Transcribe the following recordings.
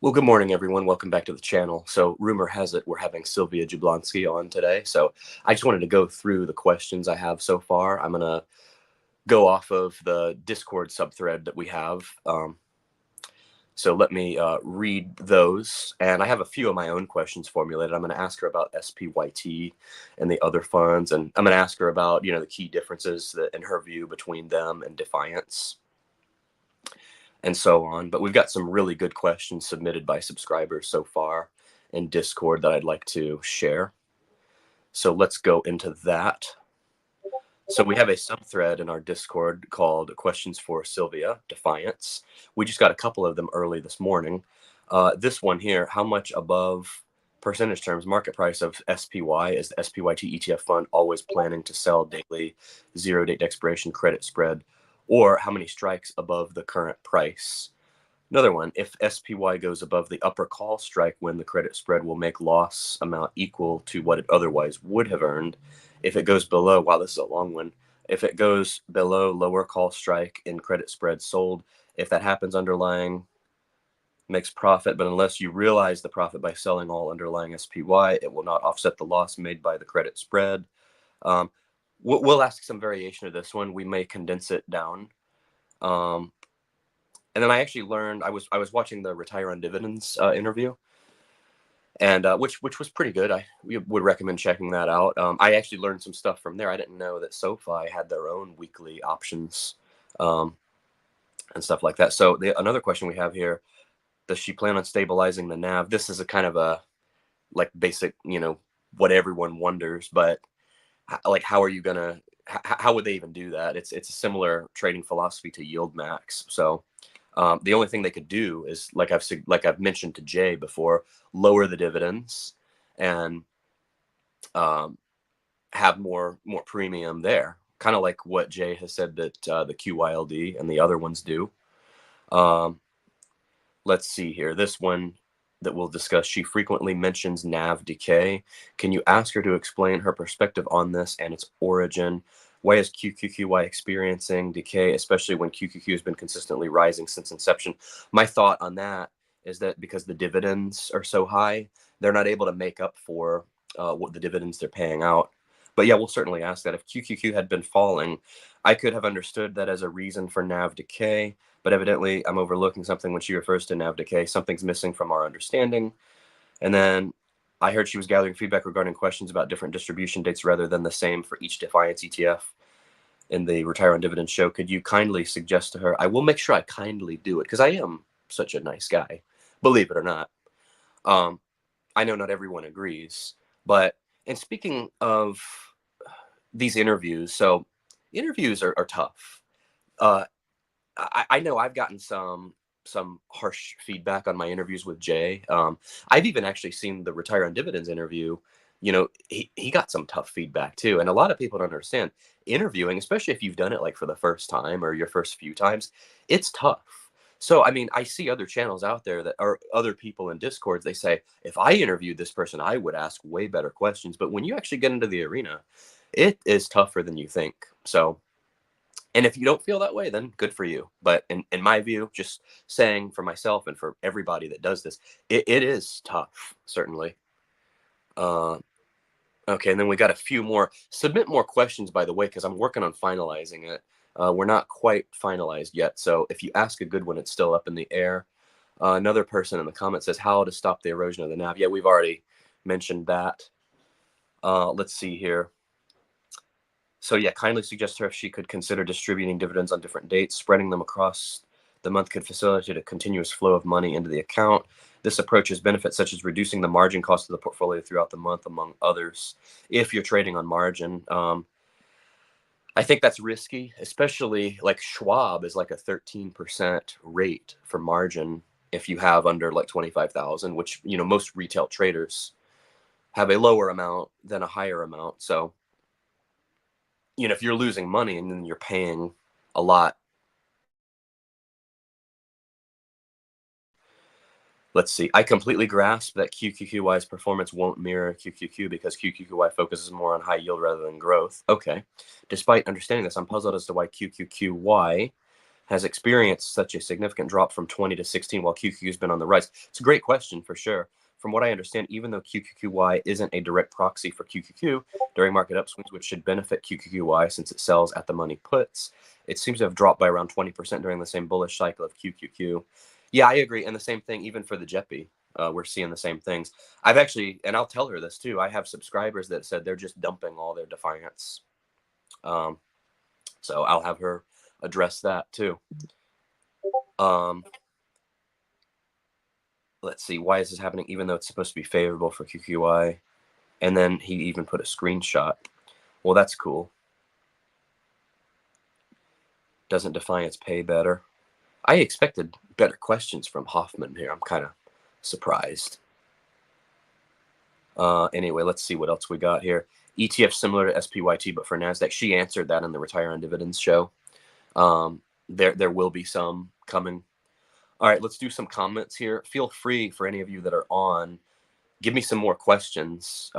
Well, good morning, everyone. Welcome back to the channel. So, rumor has it we're having Sylvia Jablonski on today. So, I just wanted to go through the questions I have so far. I'm going to go off of the Discord subthread that we have. So, let me read those. And I have a few of my own questions formulated. I'm going to ask her about SPYT and the other funds. And I'm going to ask her about, the key differences that, in her view, between them and Defiance and so on. But we've got some really good questions submitted by subscribers so far in Discord that I'd like to share. So let's go into that. So we have a subthread in our Discord called Questions for Sylvia Defiance. We just got a couple of them early this morning. This one here, how much above percentage terms market price of SPY is the SPYT ETF fund always planning to sell daily 0 date expiration credit spread, or how many strikes above the current price? Another one, if SPY goes above the upper call strike when the credit spread will make loss amount equal to what it otherwise would have earned. If it goes below, wow, this is a long one. If it goes below lower call strike in credit spread sold, if that happens, underlying makes profit, but unless you realize the profit by selling all underlying SPY, it will not offset the loss made by the credit spread. We'll ask some variation of this one. We may condense it down. And then I actually learned, I was watching the Retire on Dividends interview, and which was pretty good. We would recommend checking that out. I actually learned some stuff from there. I didn't know that SoFi had their own weekly options and stuff like that. So another question we have here: does she plan on stabilizing the NAV? This is a kind of a like basic, what everyone wonders, but like, how are you gonna? How would they even do that? It's a similar trading philosophy to yield max. So. The only thing they could do is, like I've mentioned to Jay before, lower the dividends and have more premium there, kind of like what Jay has said that the QYLD and the other ones do. Let's see here. This one that we'll discuss, she frequently mentions NAV decay. Can you ask her to explain her perspective on this and its origin? Why is QQQY experiencing decay, especially when QQQ has been consistently rising since inception? My thought on that is that because the dividends are so high, they're not able to make up for what the dividends they're paying out. But yeah, we'll certainly ask that. If QQQ had been falling, I could have understood that as a reason for NAV decay, but evidently I'm overlooking something when she refers to NAV decay. Something's missing from our understanding. And then I heard she was gathering feedback regarding questions about different distribution dates rather than the same for each Defiance ETF in the Retire on Dividends show. Could you kindly suggest to her? I will make sure I kindly do it because I am such a nice guy, believe it or not. I know not everyone agrees, but and speaking of these interviews, so interviews are tough. I know I've gotten some harsh feedback on my interviews with Jay. I've even actually seen the Retire on Dividends interview. He got some tough feedback too. And a lot of people don't understand interviewing, especially if you've done it like for the first time or your first few times, it's tough. So, I mean, I see other channels out there that are other people in Discords. They say, if I interviewed this person, I would ask way better questions. But when you actually get into the arena, it is tougher than you think. So, and if you don't feel that way, then good for you. But in my view, just saying for myself and for everybody that does this, it is tough, certainly. Okay, and then we got a few more. Submit more questions, by the way, because I'm working on finalizing it. We're not quite finalized yet. So if you ask a good one, it's still up in the air. Another person in the comments says, how to stop the erosion of the NAV. Yeah, we've already mentioned that. Let's see here. So yeah, kindly suggest to her if she could consider distributing dividends on different dates. Spreading them across the month could facilitate a continuous flow of money into the account. This approach has benefits such as reducing the margin cost of the portfolio throughout the month, among others. If you're trading on margin, I think that's risky, especially like Schwab is like a 13% rate for margin if you have under like 25,000, which, most retail traders have a lower amount than a higher amount. So, if you're losing money and then you're paying a lot. Let's see. I completely grasp that QQQY's performance won't mirror QQQ because QQQY focuses more on high yield rather than growth. Okay. Despite understanding this, I'm puzzled as to why QQQY has experienced such a significant drop from 20 to 16 while QQQ has been on the rise? It's a great question for sure. From what I understand, even though QQQY isn't a direct proxy for QQQ during market upswings, which should benefit QQQY since it sells at the money puts, it seems to have dropped by around 20% during the same bullish cycle of QQQ. Yeah, I agree. And the same thing, even for the JEPI, we're seeing the same things. I've actually, and I'll tell her this too, I have subscribers that said they're just dumping all their Defiance. So I'll have her address that too. Let's see, why is this happening even though it's supposed to be favorable for QQY? And then he even put a screenshot. Well, that's cool. Doesn't Defiance pay better? I expected better questions from Hoffman here. I'm kind of surprised. Anyway, let's see what else we got here. ETF similar to SPYT, but for NASDAQ. She answered that in the Retire on Dividends show. There will be some coming. All right, let's do some comments here. Feel free for any of you that are on, give me some more questions.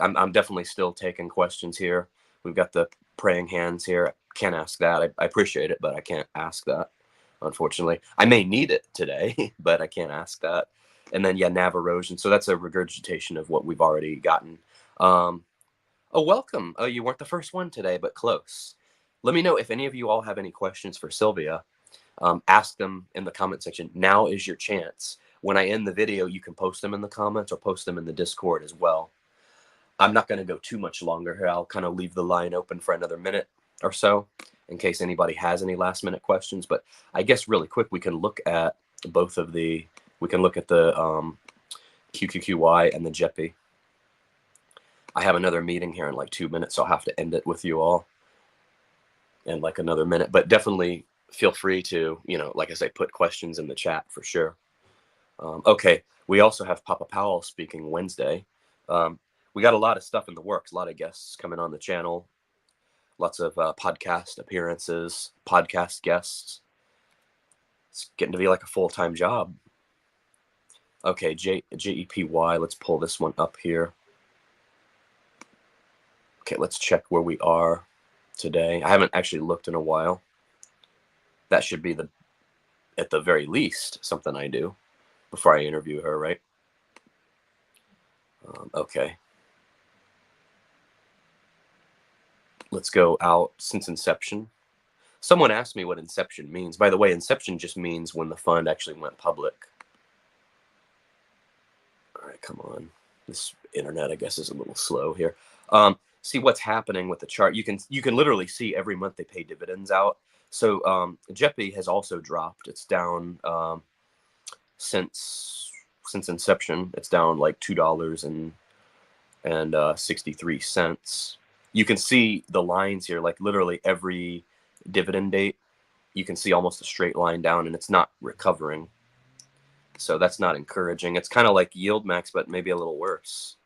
I'm definitely still taking questions here. We've got the praying hands here. Can't ask that. I appreciate it, but I can't ask that, unfortunately. I may need it today, but I can't ask that. And then, yeah, NAV erosion. So that's a regurgitation of what we've already gotten. Oh, welcome. Oh, you weren't the first one today, but close. Let me know if any of you all have any questions for Sylvia. Ask them in the comment section. Now is your chance. When I end the video, you can post them in the comments or post them in the Discord as well. I'm not going to go too much longer here. I'll kind of leave the line open for another minute or so in case anybody has any last minute questions. But I guess really quick, we can look at both of the, we can look at the QQQY and the JEPI. I have another meeting here in like 2 minutes, so I'll have to end it with you all in like another minute. But definitely feel free to, you know, like I say, put questions in the chat for sure. Okay, we also have Papa Powell speaking Wednesday. We got a lot of stuff in the works, a lot of guests coming on the channel, lots of podcast appearances, podcast guests. It's getting to be like a full-time job. Okay, JEPY, let's pull this one up here. Okay, let's check where we are today. I haven't actually looked in a while. That should be at the very least, something I do before I interview her, right? Okay. Let's go out since inception. Someone asked me what inception means. By the way, inception just means when the fund actually went public. All right, come on. This internet, I guess, is a little slow here. See what's happening with the chart. You can literally see every month they pay dividends out. So JEPI has also dropped. It's down since inception. It's down like $2.63. You can see the lines here, like literally every dividend date. You can see almost a straight line down, and it's not recovering. So that's not encouraging. It's kind of like yield max, but maybe a little worse.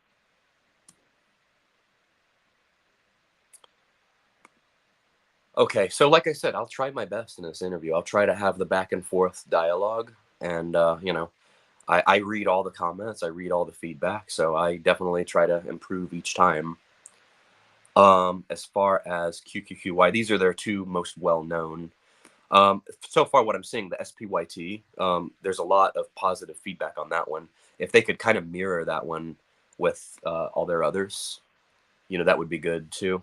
Okay, so like I said, I'll try my best in this interview. I'll try to have the back and forth dialogue. And, you know, I read all the comments. I read all the feedback. So I definitely try to improve each time. As far as QQQY, these are their two most well-known. So far, what I'm seeing, the SPYT, there's a lot of positive feedback on that one. If they could kind of mirror that one with all their others, you know, that would be good too.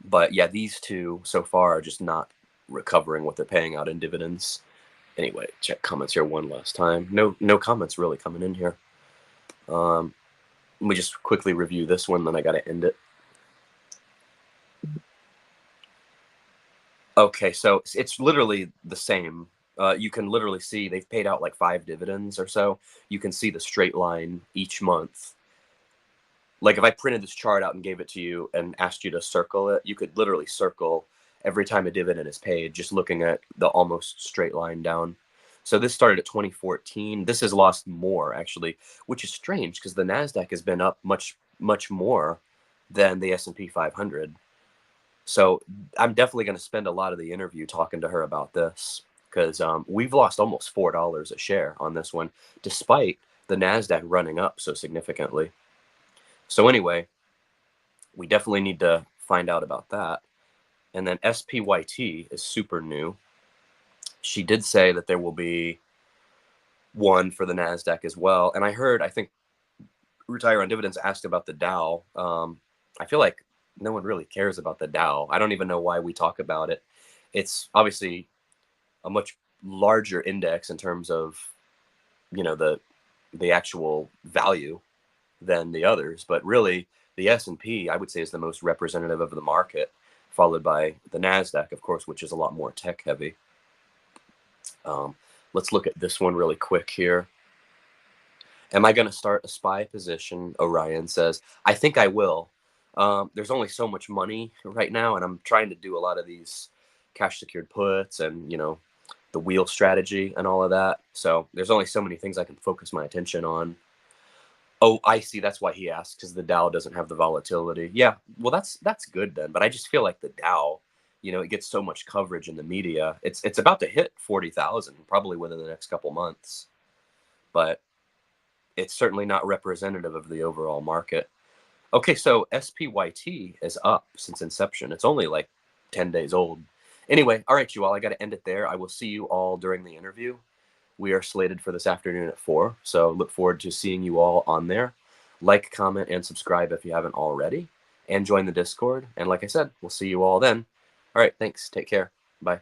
But yeah, these two so far are just not recovering what they're paying out in dividends. Anyway, check comments here one last time. No comments really coming in here. Let me just quickly review this one, then I got to end it. Okay, so it's literally the same. You can literally see they've paid out like 5 dividends or so. You can see the straight line each month. Like if I printed this chart out and gave it to you and asked you to circle it, you could literally circle every time a dividend is paid, just looking at the almost straight line down. So this started at 2014. This has lost more actually, which is strange because the NASDAQ has been up much more than the S&P 500. So I'm definitely going to spend a lot of the interview talking to her about this because we've lost almost $4 a share on this one, despite the NASDAQ running up so significantly. So anyway, we definitely need to find out about that. And then SPYT is super new. She did say that there will be one for the NASDAQ as well. And I think Retire on Dividends asked about the Dow. I feel like no one really cares about the Dow. I don't even know why we talk about it. It's obviously a much larger index in terms of, the actual value than the others, but really the S&P I would say is the most representative of the market, followed by the NASDAQ, of course, which is a lot more tech heavy. Let's look at this one really quick here. Am I going to start a SPY position? Orion says, I think I will. There's only so much money right now, and I'm trying to do a lot of these cash secured puts and, the wheel strategy and all of that. So there's only so many things I can focus my attention on. Oh, I see. That's why he asked, because the Dow doesn't have the volatility. Yeah, well, that's good then. But I just feel like the Dow, it gets so much coverage in the media. It's about to hit 40,000 probably within the next couple months, but it's certainly not representative of the overall market. Okay, so SPYT is up since inception. It's only like 10 days old. Anyway, all right, you all. I got to end it there. I will see you all during the interview. We are slated for this afternoon at 4, so look forward to seeing you all on there. Like, comment, and subscribe if you haven't already, and join the Discord. And like I said, we'll see you all then. All right, thanks. Take care. Bye.